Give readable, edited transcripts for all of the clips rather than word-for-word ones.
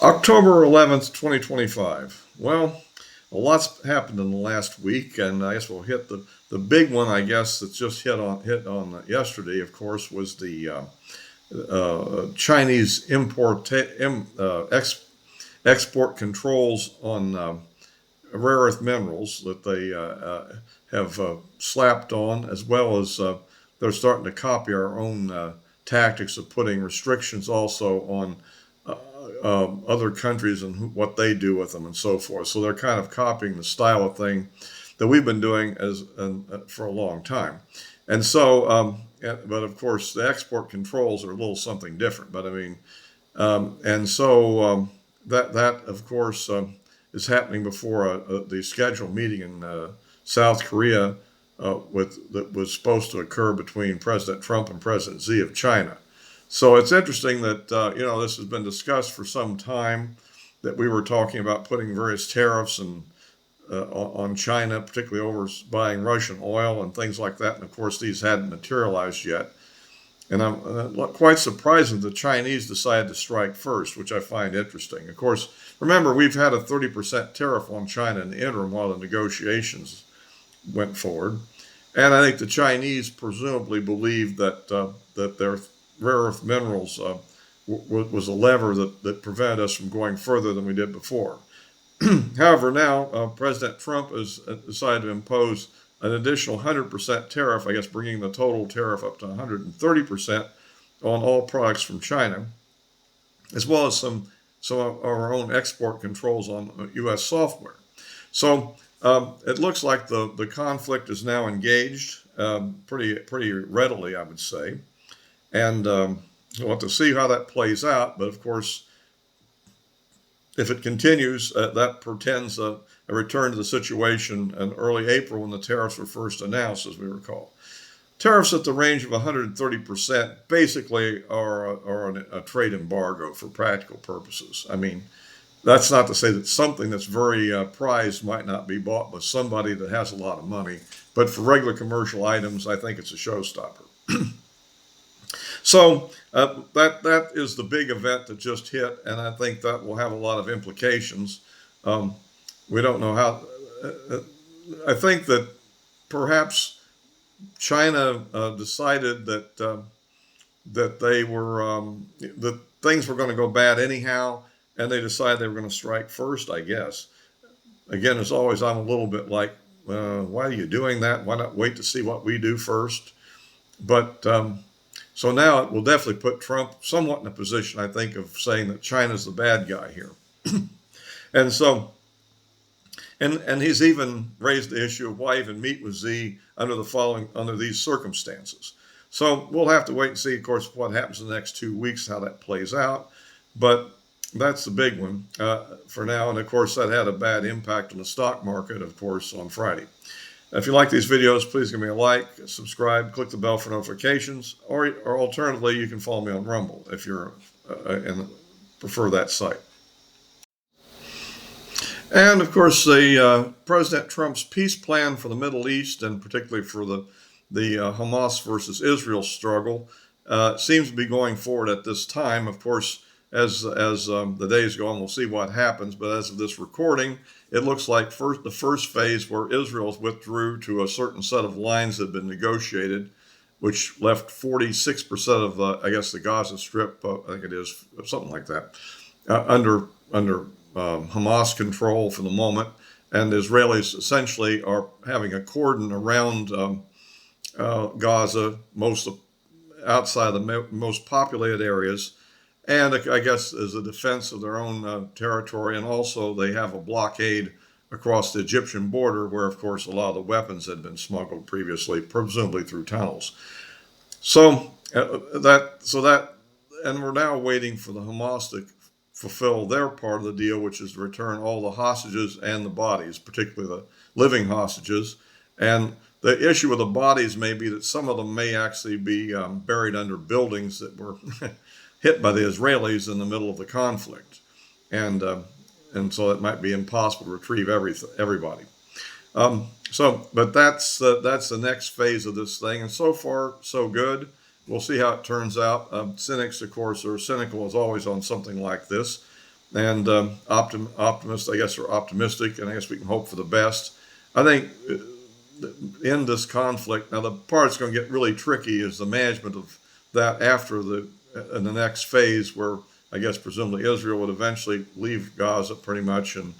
October 11th, 2025. Well, a lot's happened in the last week, and I guess we'll hit the big one, I guess, that's just hit on yesterday, of course, was the Chinese export controls on rare earth minerals that they have slapped on, as well as they're starting to copy our own tactics of putting restrictions also on other countries and what they do with them and so forth. So they're kind of copying the style of thing that we've been doing for a long time. And so, but of course, the export controls are a little something different. But I mean, and so that of course is happening before the scheduled meeting in South Korea that was supposed to occur between President Trump and President Xi of China. So it's interesting that this has been discussed for some time, that we were talking about putting various tariffs on China, particularly over buying Russian oil and things like that. And of course, these hadn't materialized yet. And I'm quite surprised that the Chinese decided to strike first, which I find interesting. Of course, remember, we've had a 30% tariff on China in the interim while the negotiations went forward. And I think the Chinese presumably believed that their rare earth minerals was a lever that prevented us from going further than we did before. However, now President Trump has decided to impose an additional 100% tariff, I guess bringing the total tariff up to 130% on all products from China, as well as some of our own export controls on U.S. software. So it looks like the conflict is now engaged pretty readily, I would say. And we'll have to see how that plays out. But of course, if it continues, that portends a return to the situation in early April when the tariffs were first announced, as we recall. Tariffs at the range of 130% basically are a trade embargo for practical purposes. I mean, that's not to say that something that's very prized might not be bought by somebody that has a lot of money. But for regular commercial items, I think it's a showstopper. So that is the big event that just hit, and I think that will have a lot of implications. We don't know how. I think that perhaps China decided that they were that things were going to go bad anyhow, and they decided they were going to strike first, I guess. Again, as always, I'm a little bit like, why are you doing that? Why not wait to see what we do first? But so now it will definitely put Trump somewhat in a position, I think, of saying that China's the bad guy here. And so, and he's even raised the issue of why even meet with Xi under these circumstances. So we'll have to wait and see, of course, what happens in the next 2 weeks, how that plays out. But that's the big one for now. And of course, that had a bad impact on the stock market, of course, on Friday. If you like these videos, please give me a like, subscribe, click the bell for notifications, or alternatively, you can follow me on Rumble if you're and prefer that site. And of course, the President Trump's peace plan for the Middle East, and particularly for the Hamas versus Israel struggle, seems to be going forward at this time. Of course, as the days go on, we'll see what happens. But as of this recording, it looks like the first phase, where Israel withdrew to a certain set of lines that had been negotiated, which left 46% of the Gaza Strip, I think it is something like that, under Hamas control for the moment, and the Israelis essentially are having a cordon around Gaza, outside the most populated areas. And I guess as a defense of their own territory, and also they have a blockade across the Egyptian border, where, of course, a lot of the weapons had been smuggled previously, presumably through tunnels. So and we're now waiting for the Hamas to fulfill their part of the deal, which is to return all the hostages and the bodies, particularly the living hostages. And the issue with the bodies may be that some of them may actually be buried under buildings that were hit by the Israelis in the middle of the conflict, and so it might be impossible to retrieve everybody. But that's the next phase of this thing, and so far so good. We'll see how it turns out. Cynics, of course, are cynical as always on something like this, and optimists, I guess, are optimistic, and I guess we can hope for the best. I think in this conflict, now the part that's going to get really tricky is the management of that after in the next phase, where I guess presumably Israel would eventually leave Gaza pretty much, and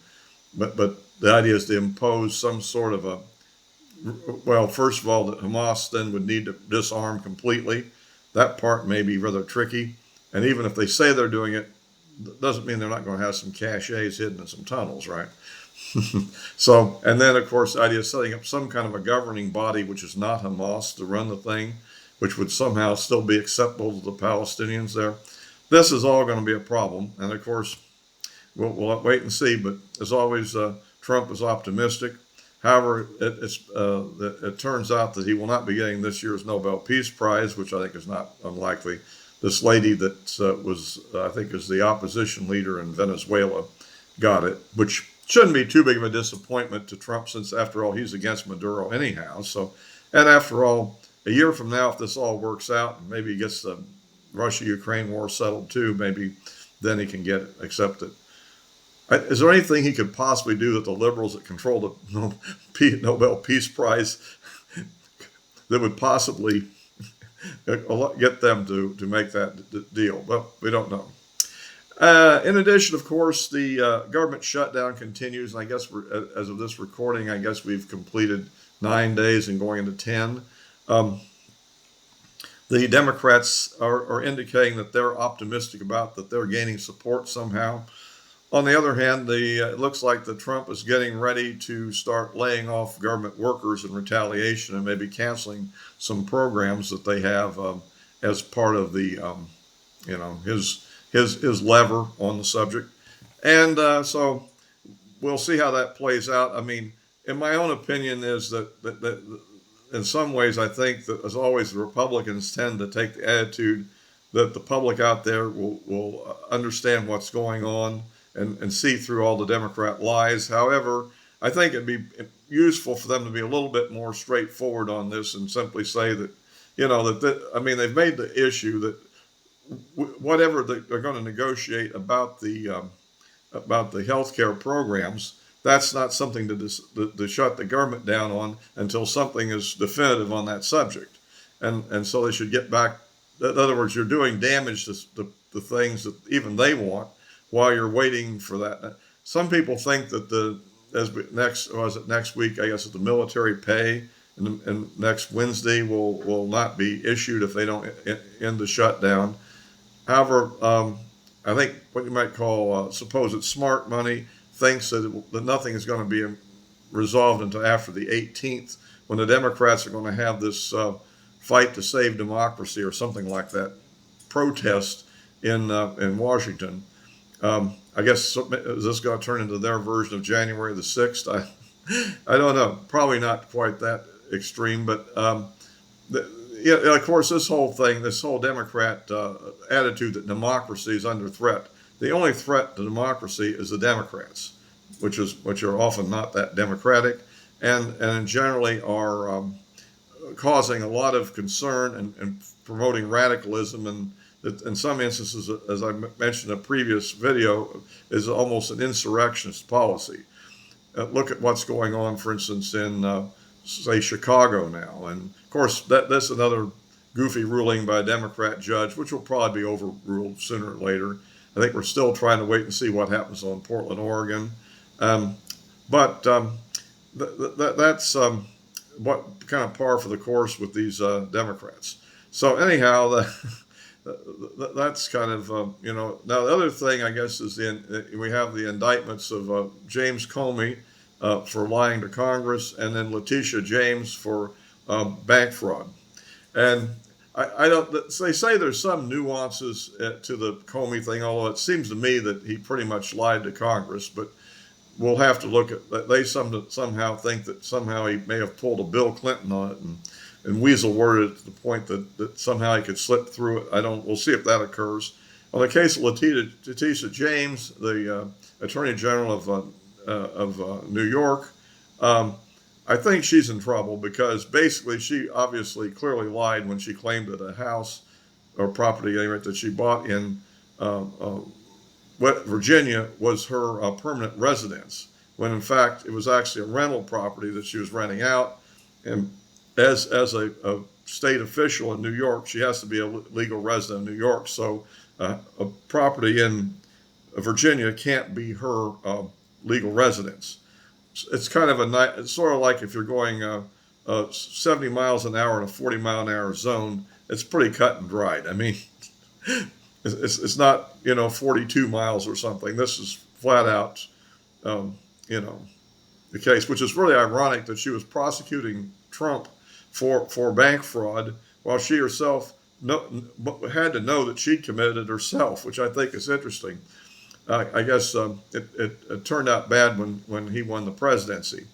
but the idea is to impose some sort of a, well, first of all, that Hamas then would need to disarm completely. That part may be rather tricky, and even if they say they're doing it, doesn't mean they're not going to have some caches hidden in some tunnels, right? So, and then of course, the idea of setting up some kind of a governing body, which is not Hamas, to run the thing, which would somehow still be acceptable to the Palestinians there. This is all going to be a problem, and of course, we'll wait and see. But as always, Trump is optimistic. However, it turns out that he will not be getting this year's Nobel Peace Prize, which I think is not unlikely. This lady that was, I think, is the opposition leader in Venezuela, got it, which shouldn't be too big of a disappointment to Trump, since after all, he's against Maduro anyhow. So, and after all, a year from now, if this all works out, and maybe he gets the Russia-Ukraine war settled too, maybe then he can get accepted. Is there anything he could possibly do that the liberals that control the Nobel Peace Prize that would possibly get them to make that deal? Well, we don't know. In addition, of course, the government shutdown continues. And I guess as of this recording, I guess we've completed 9 days and going into 10. The Democrats are indicating that they're optimistic about that they're gaining support somehow. On the other hand, it looks like that Trump is getting ready to start laying off government workers in retaliation, and maybe canceling some programs that they have as part of the, his lever on the subject. And so we'll see how that plays out. I mean, in my own opinion, is that in some ways, I think that, as always, the Republicans tend to take the attitude that the public out there will understand what's going on and see through all the Democrat lies. However, I think it'd be useful for them to be a little bit more straightforward on this and simply say that, I mean, they've made the issue that whatever they're going to negotiate about the healthcare programs, that's not something to shut the government down on until something is definitive on that subject. And so they should get back. In other words, you're doing damage to the things that even they want while you're waiting for that. Some people think that next week, I guess, the military pay and next Wednesday will not be issued if they don't end the shutdown. However, I think what you might call supposed smart money thinks that nothing is going to be resolved until after the 18th, when the Democrats are going to have this fight to save democracy or something like that protest in Washington. I guess is this going to turn into their version of January the 6th? I don't know. Probably not quite that extreme, but of course, this whole Democrat attitude that democracy is under threat. The only threat to democracy is the Democrats, which are often not that democratic, and generally are causing a lot of concern and promoting radicalism, and that in some instances, as I mentioned in a previous video, is almost an insurrectionist policy. Look at what's going on, for instance, in say Chicago now, and of course that's another goofy ruling by a Democrat judge, which will probably be overruled sooner or later. I think we're still trying to wait and see what happens on Portland, Oregon. But that's what kind of par for the course with these Democrats. So anyhow, that's kind of, Now the other thing, I guess, is we have the indictments of James Comey for lying to Congress, and then Letitia James for bank fraud. And I don't. So they say there's some nuances to the Comey thing, although it seems to me that he pretty much lied to Congress. But we'll have to look at that. They somehow think that somehow he may have pulled a Bill Clinton on it and weasel worded it to the point that somehow he could slip through it. We'll see if that occurs. On the case of Letitia James, the Attorney General of New York. I think she's in trouble because basically she obviously clearly lied when she claimed that a house or property that she bought in what Virginia was her permanent residence, when in fact it was actually a rental property that she was renting out. And as a state official in New York, she has to be a legal resident of New York. So a property in Virginia can't be her legal residence. It's kind of it's sort of like if you're going 70 miles an hour in a 40-mile-an-hour zone, it's pretty cut and dried. I mean, it's not, 42 miles or something. This is flat out, um, you know, the case, which is really ironic that she was prosecuting Trump for bank fraud while she herself had to know that she'd committed it herself, which I think is interesting. I guess it turned out bad when he won the presidency.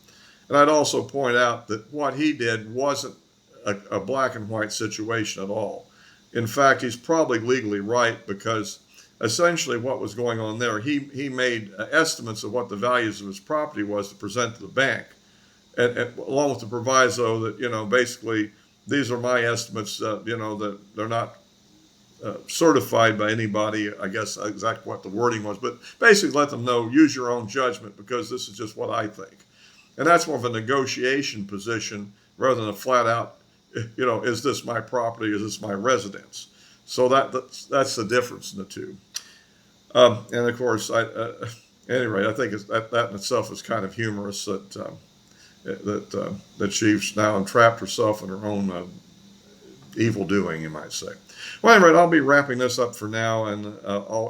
And I'd also point out that what he did wasn't a black and white situation at all. In fact, he's probably legally right, because essentially what was going on there, he made estimates of what the values of his property was to present to the bank, and along with the proviso that, basically these are my estimates, that they're not certified by anybody. I guess exactly what the wording was, but basically let them know, use your own judgment, because this is just what I think. And that's more of a negotiation position rather than a flat out, is this my property? Is this my residence? So that's the difference in the two. And of course, anyway, I think that in itself is kind of humorous that she's now entrapped herself in her own evil doing, you might say. Well, anyway, I'll be wrapping this up for now, and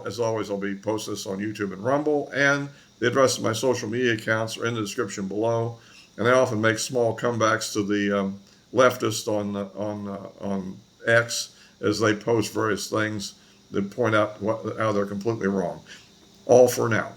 as always, I'll be posting this on YouTube and Rumble, and the address of my social media accounts are in the description below. And I often make small comebacks to the leftists on X as they post various things that point out how they're completely wrong. All for now.